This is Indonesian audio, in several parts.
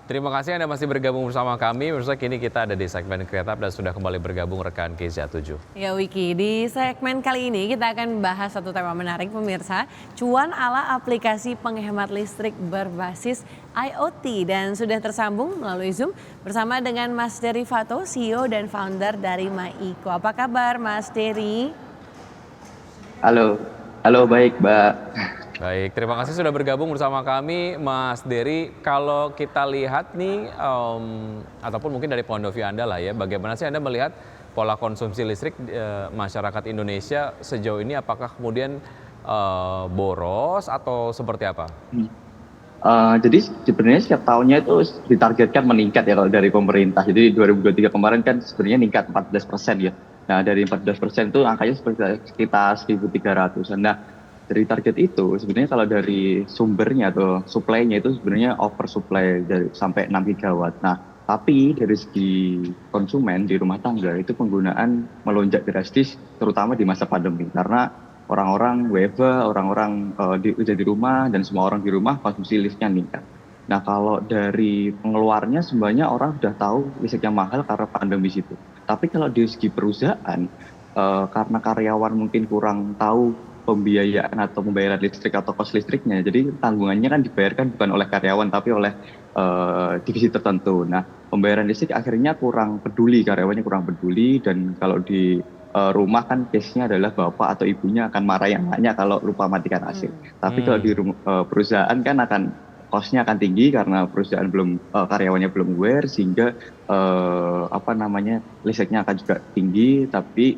Terima kasih Anda masih bergabung bersama kami. Pemirsa, kini kita ada di segmen Kreatif dan sudah kembali bergabung rekan KZ7. Ya Wiki, di segmen kali ini kita akan bahas satu tema menarik pemirsa. Cuan ala aplikasi penghemat listrik berbasis IoT. Dan sudah tersambung melalui Zoom bersama dengan Mas Dery Fato, CEO dan founder dari MyEco. Apa kabar Mas Dery? Halo, halo baik Mbak. Baik, terima kasih sudah bergabung bersama kami Mas Dery. Kalau kita lihat nih, ataupun mungkin dari point of view Anda lah ya, bagaimana sih Anda melihat pola konsumsi listrik masyarakat Indonesia sejauh ini, apakah kemudian boros atau seperti apa? Jadi sebenarnya setiap tahunnya itu ditargetkan meningkat ya kalau dari pemerintah. Jadi 2023 kemarin kan sebenarnya meningkat 14% ya. Nah dari 14% itu angkanya sekitar 1.300-an. Nah dari target itu sebenarnya kalau dari sumbernya atau supply-nya itu sebenarnya oversupply dari sampai 6 gigawatt. Nah, tapi dari segi konsumen di rumah tangga itu penggunaan melonjak drastis terutama di masa pandemi karena orang-orang WFH, orang-orang udah di rumah dan semua orang di rumah konsumsi listriknya meningkat. Nah, kalau dari pengeluarnya sebenarnya orang sudah tahu listriknya mahal karena pandemi situ. Tapi kalau dari segi perusahaan karena karyawan mungkin kurang tahu pembiayaan atau pembayaran listrik atau kos listriknya. Jadi tanggungannya kan dibayarkan bukan oleh karyawan tapi oleh divisi tertentu. Nah, pembayaran listrik akhirnya kurang peduli, karyawannya kurang peduli dan kalau di rumah kan case-nya adalah bapak atau ibunya akan marahi anaknya kalau lupa matikan AC. Tapi kalau di perusahaan kan akan kosnya akan tinggi karena perusahaan karyawannya belum aware sehingga listriknya akan juga tinggi tapi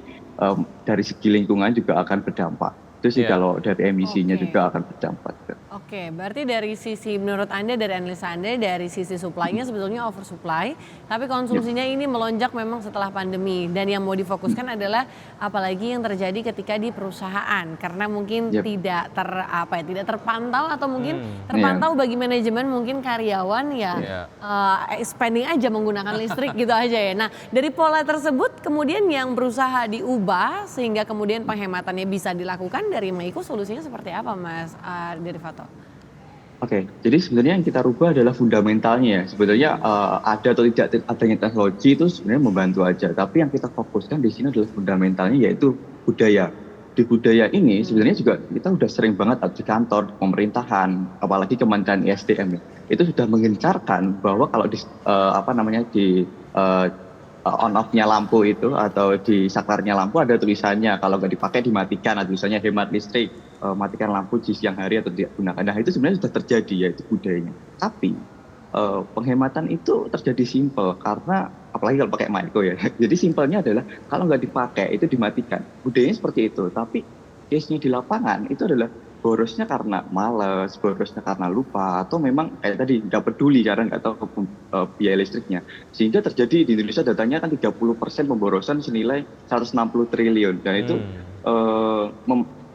dari segi lingkungan juga akan berdampak. Itu sih kalau dari emisinya juga akan berdampak. Oke, berarti dari sisi menurut Anda, dari analisa Anda, dari sisi supply-nya sebetulnya oversupply, tapi konsumsinya ini melonjak memang setelah pandemi. Dan yang mau difokuskan adalah apalagi yang terjadi ketika di perusahaan, karena mungkin tidak terpantau atau mungkin terpantau bagi manajemen mungkin karyawan spending aja menggunakan listrik gitu aja ya. Nah, dari pola tersebut kemudian yang berusaha diubah sehingga kemudian penghematannya bisa dilakukan dari MyEco, solusinya seperti apa Mas Dery Fato? Oke, jadi sebenarnya yang kita rubah adalah fundamentalnya ya. Sebenarnya ada atau tidak adanya teknologi itu sebenarnya membantu aja. Tapi yang kita fokuskan di sini adalah fundamentalnya yaitu budaya. Di budaya ini sebenarnya juga kita udah sering banget di kantor, pemerintahan, apalagi Kementerian ESDM itu sudah mengencarkan bahwa kalau di on off-nya lampu itu atau di saklarnya lampu ada tulisannya kalau nggak dipakai dimatikan, ada tulisannya hemat listrik, matikan lampu di siang hari atau tidak gunakan. Nah itu sebenarnya sudah terjadi yaitu budayanya. Tapi penghematan itu terjadi simpel karena apalagi kalau pakai MyEco ya. Jadi simpelnya adalah kalau nggak dipakai itu dimatikan. Budayanya seperti itu. Tapi case-nya di lapangan itu adalah borosnya karena malas, borosnya karena lupa, atau memang kayak tadi nggak peduli karena nggak tahu biaya listriknya. Sehingga terjadi di Indonesia datanya kan 30% pemborosan senilai 160 triliun. Dan itu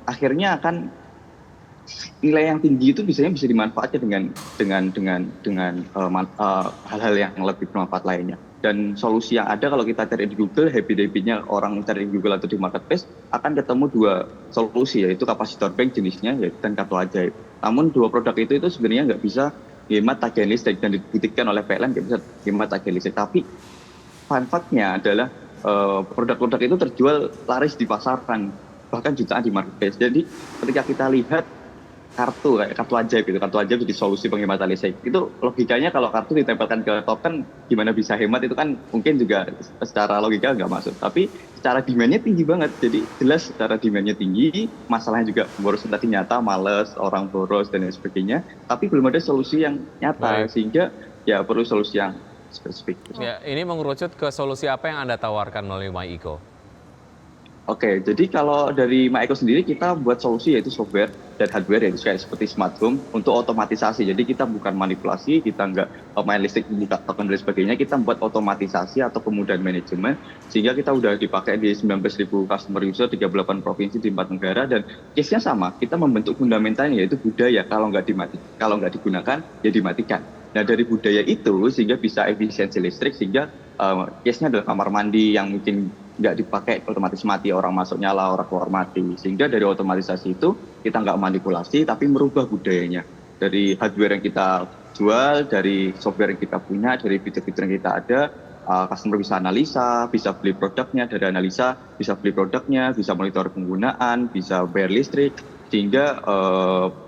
akhirnya akan nilai yang tinggi itu bisa dimanfaatkan dengan hal-hal yang lebih bermanfaat lainnya. Dan solusi yang ada kalau kita cari di Google, habit-habitnya orang cari di Google atau di marketplace akan ketemu dua solusi, yaitu kapasitor bank jenisnya dan kartu ajaib. Namun dua produk itu sebenarnya nggak bisa hemat tagihan listrik dan dibuktikan oleh PLN nggak bisa hemat tagihan listrik. Tapi fun fact-nya adalah produk-produk itu terjual laris di pasaran, bahkan jutaan di marketplace. Jadi ketika kita lihat kartu ajaib jadi solusi penghematan listrik itu logikanya kalau kartu ditempelkan ke token gimana bisa hemat itu kan mungkin juga secara logika nggak masuk, tapi secara demand-nya tinggi banget. Jadi jelas secara demand-nya tinggi, masalahnya juga boros tadi nyata, males orang boros dan lain sebagainya, tapi belum ada solusi yang nyata. Sehingga ya perlu solusi yang spesifik. Ya, ini mengerucut ke solusi apa yang Anda tawarkan melalui MyEco? Oke, jadi kalau dari MyEco sendiri kita buat solusi yaitu software dan hardware yaitu kayak seperti smart home untuk otomatisasi. Jadi kita bukan manipulasi, kita nggak main listrik, buka token dan sebagainya. Kita buat otomatisasi atau kemudahan manajemen sehingga kita udah dipakai di 19.000 customer user, 38 provinsi di 4 negara dan case-nya sama. Kita membentuk fundamentalnya yaitu budaya, kalau nggak digunakan ya dimatikan. Nah dari budaya itu sehingga bisa efisiensi listrik sehingga case-nya adalah kamar mandi yang mungkin nggak dipakai otomatis mati, orang masuk nyala, orang keluar mati. Sehingga dari otomatisasi itu kita nggak manipulasi tapi merubah budayanya. Dari hardware yang kita jual, dari software yang kita punya, dari fitur-fitur yang kita ada, customer bisa analisa, bisa beli produknya, dari analisa bisa beli produknya, bisa monitor penggunaan, bisa bayar listrik, sehingga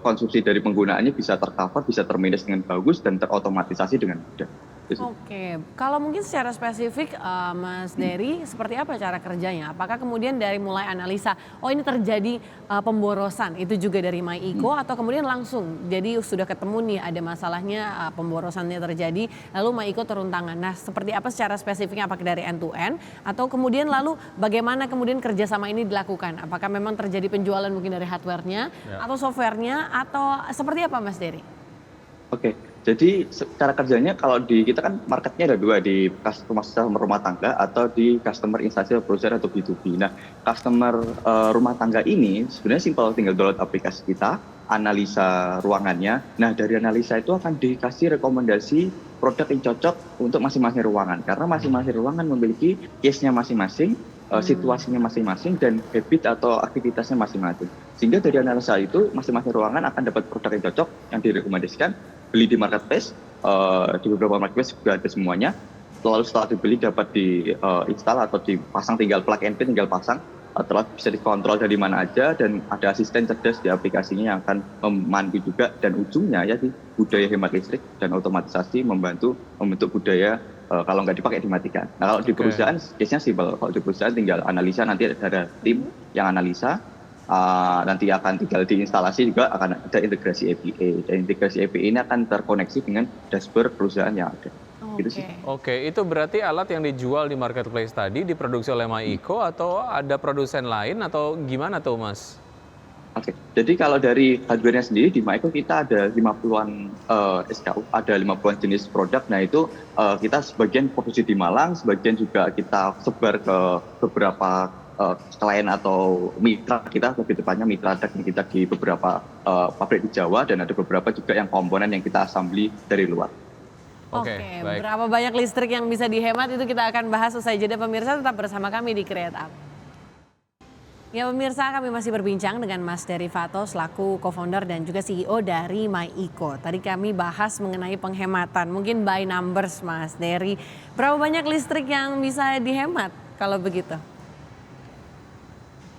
konsumsi dari penggunaannya bisa tercover, bisa termanage dengan bagus dan terotomatisasi dengan mudah. Oke, kalau mungkin secara spesifik Mas Dery, seperti apa cara kerjanya? Apakah kemudian dari mulai analisa, oh ini terjadi pemborosan, itu juga dari MyIko atau kemudian langsung, jadi sudah ketemu nih ada masalahnya pemborosannya terjadi, lalu MyIko turun tangan. Nah seperti apa secara spesifiknya, apakah dari end to end, atau kemudian lalu bagaimana kemudian kerjasama ini dilakukan? Apakah memang terjadi penjualan mungkin dari hardware-nya atau software-nya, atau seperti apa Mas Dery? Oke, jadi cara kerjanya kalau di kita kan marketnya ada dua, di customer rumah tangga atau di customer instansi perusahaan atau B2B. Nah, customer rumah tangga ini sebenarnya simpel, tinggal download aplikasi kita, analisa ruangannya. Nah, dari analisa itu akan dikasih rekomendasi produk yang cocok untuk masing-masing ruangan. Karena masing-masing ruangan memiliki case-nya masing-masing, situasinya masing-masing, dan habit atau aktivitasnya masing-masing. Sehingga dari analisa itu masing-masing ruangan akan dapat produk yang cocok yang direkomendasikan, beli di marketplace, di beberapa marketplace juga ada semuanya. Lalu setelah dibeli dapat install atau dipasang, tinggal plug and play, tinggal pasang. Setelah bisa dikontrol dari mana aja, dan ada asisten cerdas di aplikasinya yang akan memandu juga, dan ujungnya ya di budaya hemat listrik dan otomatisasi membantu membentuk budaya kalau nggak dipakai dimatikan. Nah kalau di perusahaan case-nya simpel, kalau di perusahaan tinggal analisa, nanti ada tim yang analisa, nanti akan tinggal diinstalasi, juga akan ada integrasi API, dan integrasi API ini akan terkoneksi dengan dashboard perusahaan yang ada. Gitu sih. Oke, itu berarti alat yang dijual di marketplace tadi diproduksi oleh MyIko atau ada produsen lain atau gimana tuh Mas? Oke, jadi kalau dari hardware-nya sendiri di MyIko kita ada 50-an SKU, ada 50-an jenis produk. Nah itu kita sebagian produksi di Malang, sebagian juga kita sebar ke beberapa klien atau mitra kita, lebih tepatnya mitra dagang kita di beberapa pabrik di Jawa, dan ada beberapa juga yang komponen yang kita assembly dari luar. Oke, berapa banyak listrik yang bisa dihemat itu kita akan bahas usai jeda. Pemirsa tetap bersama kami di Create Up. Ya pemirsa, kami masih berbincang dengan Mas Dery Fato selaku co-founder dan juga CEO dari MyIko. Tadi kami bahas mengenai penghematan, mungkin by numbers Mas Dery. Berapa banyak listrik yang bisa dihemat kalau begitu?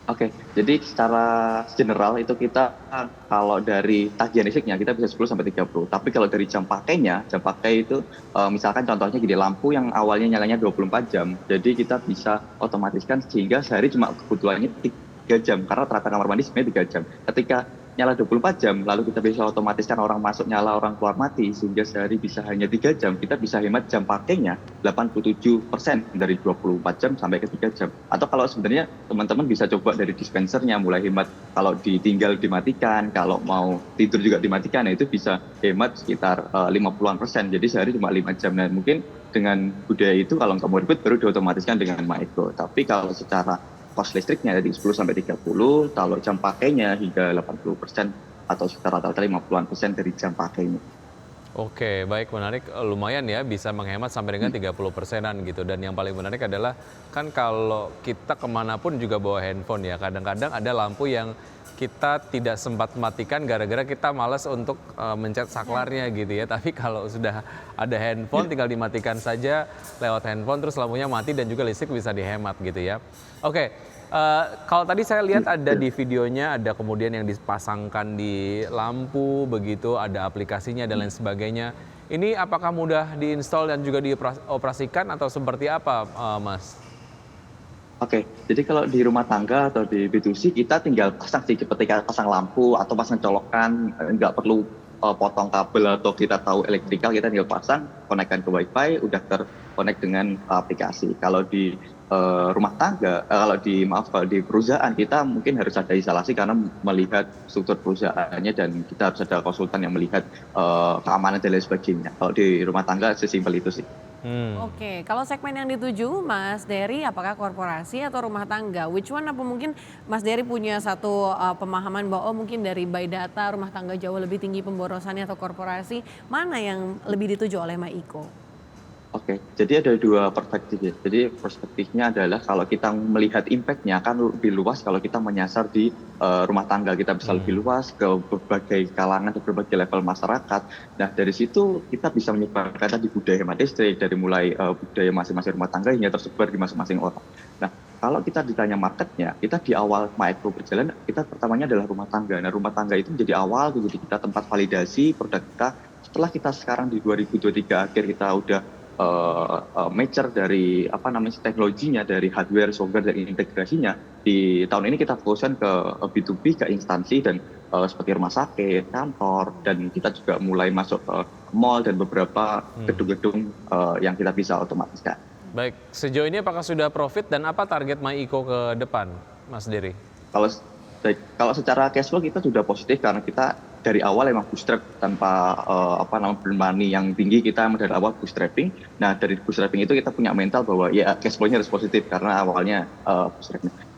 Oke, jadi secara general itu kita kalau dari tagihan listriknya kita bisa 10 sampai 30. Tapi kalau dari jam pakainya, jam pakai itu misalkan contohnya gini, lampu yang awalnya nyalanya 24 jam, jadi kita bisa otomatiskan sehingga sehari cuma kebutuhannya 3 jam, karena rata kamar mandi sebenarnya 3 jam. Ketika nyala 24 jam, lalu kita bisa otomatiskan orang masuk nyala, orang keluar mati, sehingga sehari bisa hanya 3 jam, kita bisa hemat jam pakainya 87% dari 24 jam sampai ke 3 jam. Atau kalau sebenarnya teman-teman bisa coba dari dispensernya, mulai hemat kalau ditinggal dimatikan, kalau mau tidur juga dimatikan, nah itu bisa hemat sekitar 50-an%, jadi sehari cuma 5 jam. Nah mungkin dengan budaya itu kalau nggak mau ribet baru diotomatiskan dengan MyIko. Tapi kalau secara cost listriknya dari 10 sampai 30, kalau jam pakainya hingga 80% atau sekitar rata-rata 50-an% dari jam pakainya. Oke, baik, menarik. Lumayan ya, bisa menghemat sampai dengan 30%-an gitu. Dan yang paling menarik adalah kan kalau kita kemanapun juga bawa handphone ya, kadang-kadang ada lampu yang kita tidak sempat matikan gara-gara kita malas untuk mencet saklarnya gitu ya. Tapi kalau sudah ada handphone tinggal dimatikan saja lewat handphone, terus lampunya mati dan juga listrik bisa dihemat gitu ya. Oke, kalau tadi saya lihat ada di videonya, ada kemudian yang dipasangkan di lampu begitu, ada aplikasinya dan lain sebagainya. Ini apakah mudah diinstal dan juga dioperasikan atau seperti apa Mas? Oke, jadi kalau di rumah tangga atau di B2C kita tinggal pasang sih, ketika pasang lampu atau pasang colokan, nggak perlu potong kabel atau kita tahu elektrikal, kita tinggal pasang, konekkan ke WiFi, udah terkonek dengan aplikasi. Kalau di rumah tangga, kalau di perusahaan kita mungkin harus ada instalasi karena melihat struktur perusahaannya, dan kita harus ada konsultan yang melihat keamanan dan lain sebagainya. Kalau di rumah tangga sesimpel itu sih. Oke, kalau segmen yang dituju Mas Dery, apakah korporasi atau rumah tangga? Which one? Apa mungkin Mas Dery punya satu pemahaman bahwa mungkin dari by data rumah tangga jauh lebih tinggi pemborosannya atau korporasi, mana yang lebih dituju oleh MyIko? Oke, jadi ada dua perspektif ya. Jadi perspektifnya adalah kalau kita melihat impact-nya akan lebih luas kalau kita menyasar di rumah tangga. Kita bisa lebih luas ke berbagai kalangan dan berbagai level masyarakat. Nah dari situ kita bisa menyebarkan tadi budaya hemat listrik dari mulai budaya masing-masing rumah tangga hingga tersebar di masing-masing orang. Nah kalau kita ditanya marketnya, kita di awal Maeko berjalan, kita pertamanya adalah rumah tangga. Nah rumah tangga itu menjadi awal, jadi kita tempat validasi produk kita. Setelah kita sekarang di 2023 akhir kita udah mature dari teknologinya, dari hardware, software, dan integrasinya. Di tahun ini kita fokuskan ke B2B, ke instansi dan seperti rumah sakit, kantor, dan kita juga mulai masuk ke mall dan beberapa gedung-gedung yang kita bisa otomatiskan. Baik, sejauh ini apakah sudah profit dan apa target MyEco ke depan, Mas Dery? Kalau secara cash flow kita sudah positif karena kita dari awal emang bootstrap tanpa burn money yang tinggi, kita dari awal bootstrapping. Nah dari bootstrapping itu kita punya mental bahwa ya cash flow-nya harus positif karena awalnya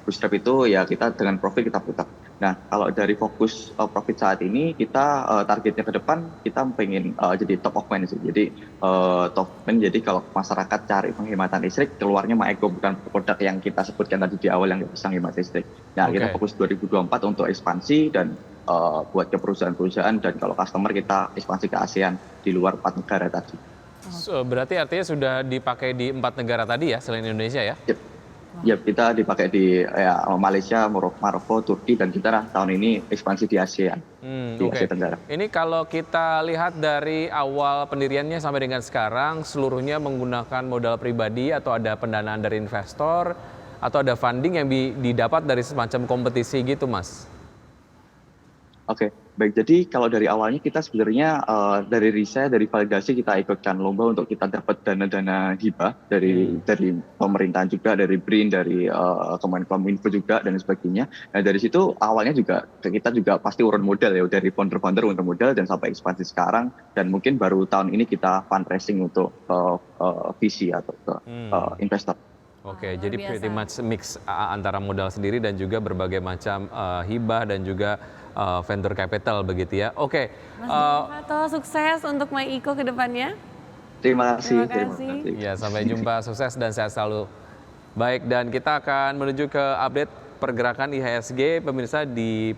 bootstrap itu ya kita dengan profit kita putar. Nah kalau dari fokus profit saat ini kita targetnya ke depan kita pengen jadi top of mind sih. Jadi top of mind, jadi kalau masyarakat cari penghematan listrik keluarnya MyEco, bukan produk yang kita sebutkan tadi di awal yang bisa hemat listrik. Nah kita fokus 2024 untuk ekspansi dan buat ke perusahaan-perusahaan, dan kalau customer kita ekspansi ke ASEAN di luar 4 negara tadi. Berarti artinya sudah dipakai di 4 negara tadi ya selain Indonesia ya? Yep, kita dipakai di Malaysia, Maroko, Turki, dan kita tahun ini ekspansi di ASEAN, di Asia Tenggara. Ini kalau kita lihat dari awal pendiriannya sampai dengan sekarang, seluruhnya menggunakan modal pribadi atau ada pendanaan dari investor atau ada funding yang didapat dari semacam kompetisi gitu, Mas? Oke, baik. Jadi kalau dari awalnya kita sebenarnya dari riset, dari validasi kita ikutkan lomba untuk kita dapat dana-dana hibah dari pemerintahan juga, dari BRIN, dari Kemenkominfo juga dan sebagainya. Nah dari situ awalnya juga kita juga pasti urun modal ya, dari founder-founder urun modal dan sampai ekspansi sekarang, dan mungkin baru tahun ini kita fundraising untuk VC atau investor. Oke, jadi pretty much mix antara modal sendiri dan juga berbagai macam hibah dan juga vendor capital begitu ya. Oke. Mas Fato, sukses untuk MyEco ke depannya. Terima kasih. Ya, sampai jumpa, sukses dan sehat selalu. Baik, dan kita akan menuju ke update pergerakan IHSG pemirsa di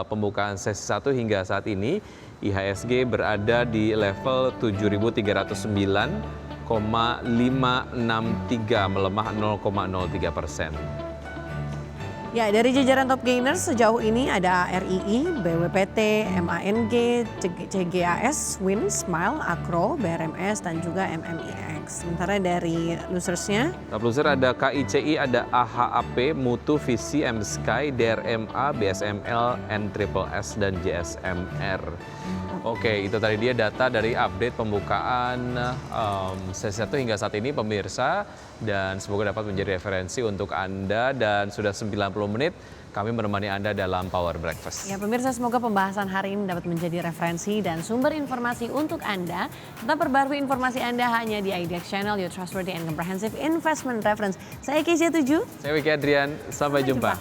pembukaan sesi 1 hingga saat ini. IHSG berada di level 7.309,563, melemah 0,03%. Ya, dari jajaran top gainers sejauh ini ada RII, BWPT, MANG, CGAS, Win, Smile, Akro, BRMS, dan juga MMIX. Sementara dari losersnya? Top loser ada KICI, ada AHAP, Mutu, Visi, M-Sky, DRMA, BSML, NSSS, dan JSMR. Oke, itu tadi dia data dari update pembukaan sesi 1 hingga saat ini pemirsa, dan semoga dapat menjadi referensi untuk Anda, dan sudah 90 menit kami menemani Anda dalam Power Breakfast. Ya pemirsa, semoga pembahasan hari ini dapat menjadi referensi dan sumber informasi untuk Anda. Tetap perbarui informasi Anda hanya di IDX Channel, your trustworthy and comprehensive investment reference. Saya Kezia 7. Saya Wiki Adrian, sampai jumpa.